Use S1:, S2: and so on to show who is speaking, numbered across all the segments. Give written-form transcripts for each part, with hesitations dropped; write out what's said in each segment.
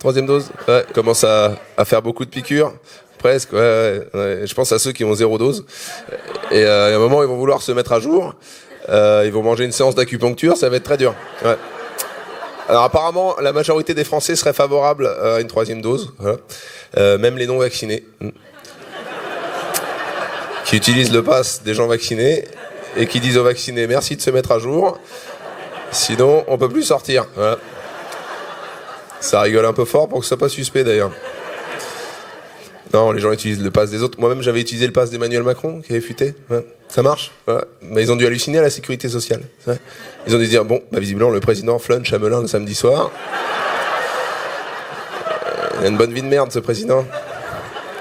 S1: Troisième dose, ouais, commence à faire beaucoup de piqûres, presque, ouais. Je pense à ceux qui ont 0 dose. Et à un moment, ils vont vouloir se mettre à jour, ils vont manger une séance d'acupuncture, ça va être très dur. Ouais. Alors apparemment, la majorité des Français seraient favorables à une troisième dose, voilà. Même les non-vaccinés, qui utilisent le pass des gens vaccinés et qui disent aux vaccinés merci de se mettre à jour, sinon on peut plus sortir. Voilà. Ça rigole un peu fort pour que ce soit pas suspect d'ailleurs. Non, les gens utilisent le pass des autres. Moi-même, j'avais utilisé le pass d'Emmanuel Macron, qui avait fuité. Ouais. Ça marche. Ouais. Mais ils ont dû halluciner à la sécurité sociale. Ouais. Ils ont dû se dire, bon, bah, visiblement, le président flunch à Melun le samedi soir. Il a une bonne vie de merde, ce président.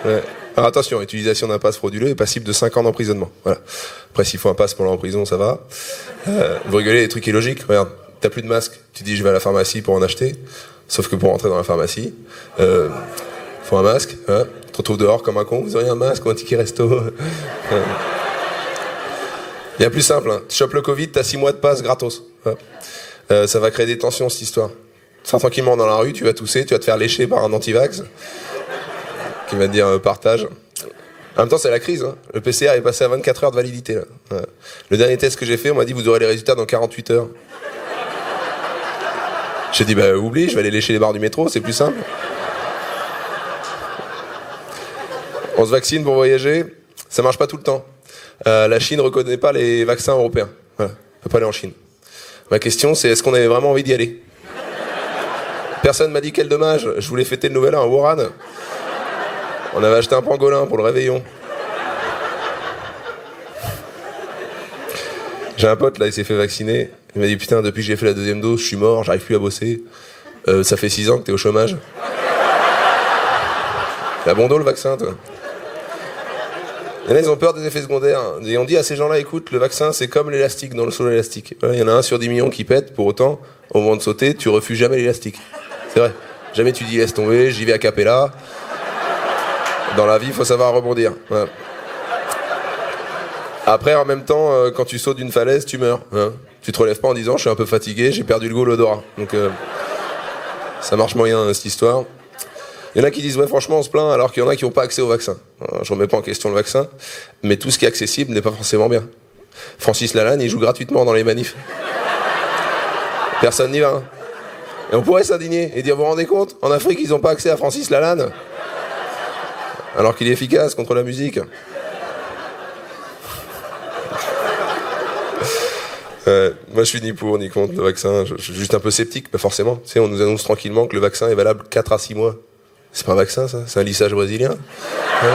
S1: Ouais. Alors attention, utilisation d'un pass frauduleux est passible de 5 ans d'emprisonnement. Voilà. Après, s'il faut un pass pour aller en prison, ça va. Vous rigolez, les trucs illogiques. Regarde, t'as plus de masque. Tu dis, je vais à la pharmacie pour en acheter. Sauf que pour rentrer dans la pharmacie, faut un masque. Hein. Tu te retrouves dehors comme un con. Vous auriez un masque ou un ticket resto. Bien plus simple. Hein. Tu chopes le Covid, t'as 6 mois de passe gratos. Hein. Ça va créer des tensions, cette histoire. Tu seras tranquillement dans la rue, tu vas tousser, tu vas te faire lécher par un anti-vax qui va te dire partage. En même temps, c'est la crise. Hein. Le PCR est passé à 24 heures de validité. Là. Ouais. Le dernier test que j'ai fait, on m'a dit vous aurez les résultats dans 48 heures. J'ai dit bah oublie, je vais aller lécher les barres du métro, c'est plus simple. On se vaccine pour voyager, ça marche pas tout le temps. La Chine reconnaît pas les vaccins européens. Voilà, on peut pas aller en Chine. Ma question c'est est-ce qu'on avait vraiment envie d'y aller? Personne m'a dit quel dommage, je voulais fêter le nouvel an à Wuhan. On avait acheté un pangolin pour le réveillon. J'ai un pote là, il s'est fait vacciner. Il m'a dit putain, depuis que j'ai fait la 2e dose, je suis mort, j'arrive plus à bosser. Ça fait 6 ans que t'es au chômage. T'as bon dos le vaccin, toi. Et là, ils ont peur des effets secondaires. Et on dit à ces gens-là, écoute, le vaccin, c'est comme l'élastique dans le saut élastique. Il y en a 1 sur 10 millions qui pète, pour autant, au moment de sauter, tu refuses jamais l'élastique. C'est vrai. Jamais tu dis laisse tomber, j'y vais a cappella. Dans la vie, il faut savoir rebondir. Voilà. Après, en même temps, quand tu sautes d'une falaise, tu meurs. Hein. Tu te relèves pas en disant je suis un peu fatigué, j'ai perdu le goût, l'odorat. Donc ça marche moyen cette histoire. Il y en a qui disent ouais franchement on se plaint alors qu'il y en a qui n'ont pas accès au vaccin. Alors, je remets pas en question le vaccin, mais tout ce qui est accessible n'est pas forcément bien. Francis Lalanne il joue gratuitement dans les manifs. Personne n'y va. Hein. Et on pourrait s'indigner et dire vous vous rendez compte, en Afrique ils n'ont pas accès à Francis Lalanne alors qu'il est efficace contre la musique. Moi je suis ni pour ni contre le vaccin, je suis juste un peu sceptique, mais forcément. Tu sais, on nous annonce tranquillement que le vaccin est valable 4 à 6 mois. C'est pas un vaccin ça, c'est un lissage brésilien. Ouais.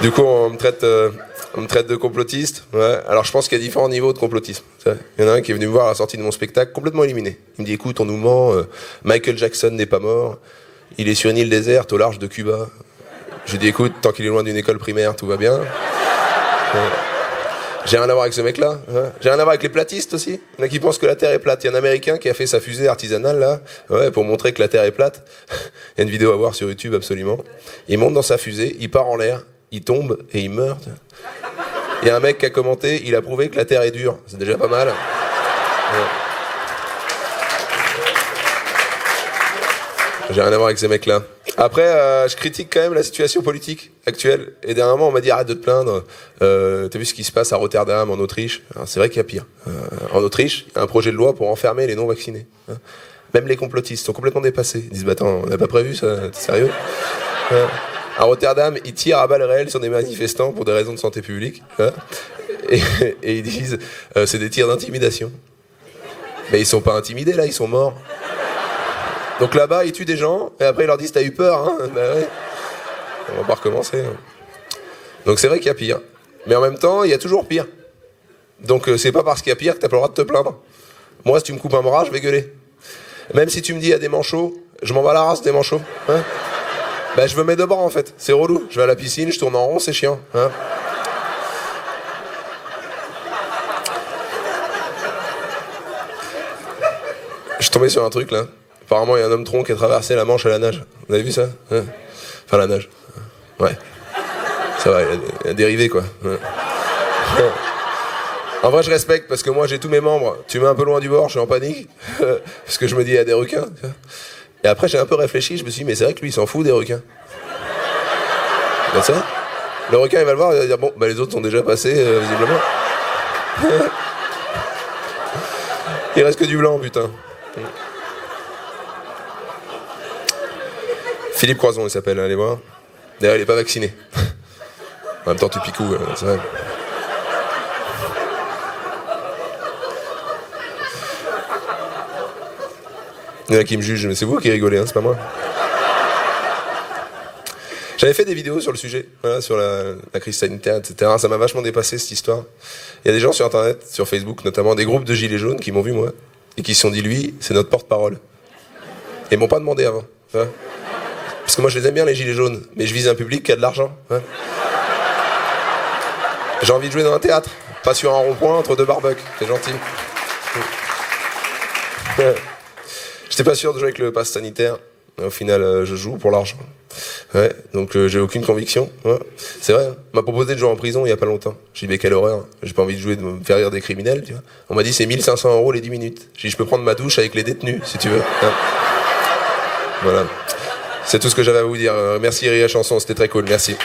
S1: Du coup on me traite de complotiste. Ouais. Alors je pense qu'il y a différents niveaux de complotisme. Il y en a un qui est venu me voir à la sortie de mon spectacle, complètement éliminé. Il me dit écoute on nous ment, Michael Jackson n'est pas mort, il est sur une île déserte au large de Cuba. Je lui dis écoute, tant qu'il est loin d'une école primaire, tout va bien. Ouais. J'ai rien à voir avec ce mec-là. Hein. J'ai rien à voir avec les platistes aussi. Il y en a qui pensent que la Terre est plate. Il y a un Américain qui a fait sa fusée artisanale là, ouais, pour montrer que la Terre est plate. Il y a une vidéo à voir sur YouTube absolument. Il monte dans sa fusée, il part en l'air, il tombe et il meurt. Il y a un mec qui a commenté, il a prouvé que la Terre est dure. C'est déjà pas mal. Ouais. J'ai rien à voir avec ces mecs-là. Après, je critique quand même la situation politique actuelle. Et dernièrement, on m'a dit arrête de te plaindre. T'as vu ce qui se passe à Rotterdam, en Autriche? Alors, c'est vrai qu'il y a pire. En Autriche, il y a un projet de loi pour enfermer les non-vaccinés. Hein. Même les complotistes sont complètement dépassés. Ils disent bah attends, on n'a pas prévu ça, t'es sérieux? À Rotterdam, ils tirent à balles réelles sur des manifestants pour des raisons de santé publique. Hein. Et ils disent c'est des tirs d'intimidation. Mais ils sont pas intimidés là, ils sont morts. Donc là-bas, ils tuent des gens, et après ils leur disent t'as eu peur, hein? Bah ouais. On va pas recommencer. Hein. Donc c'est vrai qu'il y a pire. Mais en même temps, il y a toujours pire. Donc c'est pas parce qu'il y a pire que t'as pas le droit de te plaindre. Moi, si tu me coupes un bras, je vais gueuler. Même si tu me dis il y a des manchots, je m'en bats la race des manchots. Hein. Bah je veux mes 2 bras en fait, c'est relou. Je vais à la piscine, je tourne en rond, c'est chiant. Hein. Je suis tombé sur un truc là. Apparemment, il y a un homme tronc qui a traversé la Manche à la nage. Vous avez vu ça? Hein? Enfin, la nage. Ouais. Ça va, il a dérivé, quoi. Ouais. En vrai, je respecte parce que moi, j'ai tous mes membres. Tu mets un peu loin du bord, je suis en panique. Parce que je me dis, il y a des requins. Et après, j'ai un peu réfléchi, je me suis dit, mais c'est vrai que lui, il s'en fout des requins. Ben, ça, le requin, il va le voir, il va dire, bon, bah, les autres sont déjà passés, visiblement. Il reste que du blanc, putain. Philippe Croison, il s'appelle, allez voir. D'ailleurs, il est pas vacciné. En même temps, tu picoues, c'est vrai. Il y en a qui me jugent, mais c'est vous qui rigolez, hein, c'est pas moi. J'avais fait des vidéos sur le sujet, voilà, sur la crise sanitaire, etc. Ça m'a vachement dépassé, cette histoire. Il y a des gens sur Internet, sur Facebook, notamment des groupes de gilets jaunes qui m'ont vu, moi, et qui se sont dit, lui, c'est notre porte-parole. Et ils m'ont pas demandé avant. Hein. Parce que moi, je les aime bien, les gilets jaunes, mais je vise un public qui a de l'argent. Hein. J'ai envie de jouer dans un théâtre, pas sur un rond-point entre deux barbecues. C'est gentil. J'étais pas sûr de jouer avec le pass sanitaire. Au final, je joue pour l'argent. Ouais, donc j'ai aucune conviction. Ouais. C'est vrai, on m'a proposé de jouer en prison il y a pas longtemps. J'ai dit, mais quelle horreur. J'ai pas envie de jouer, de me faire rire des criminels, tu vois. On m'a dit, c'est 1 500 € les 10 minutes. J'ai dit, je peux prendre ma douche avec les détenus, si tu veux. Hein. Voilà. C'est tout ce que j'avais à vous dire. Merci Rire et Chanson, c'était très cool, merci.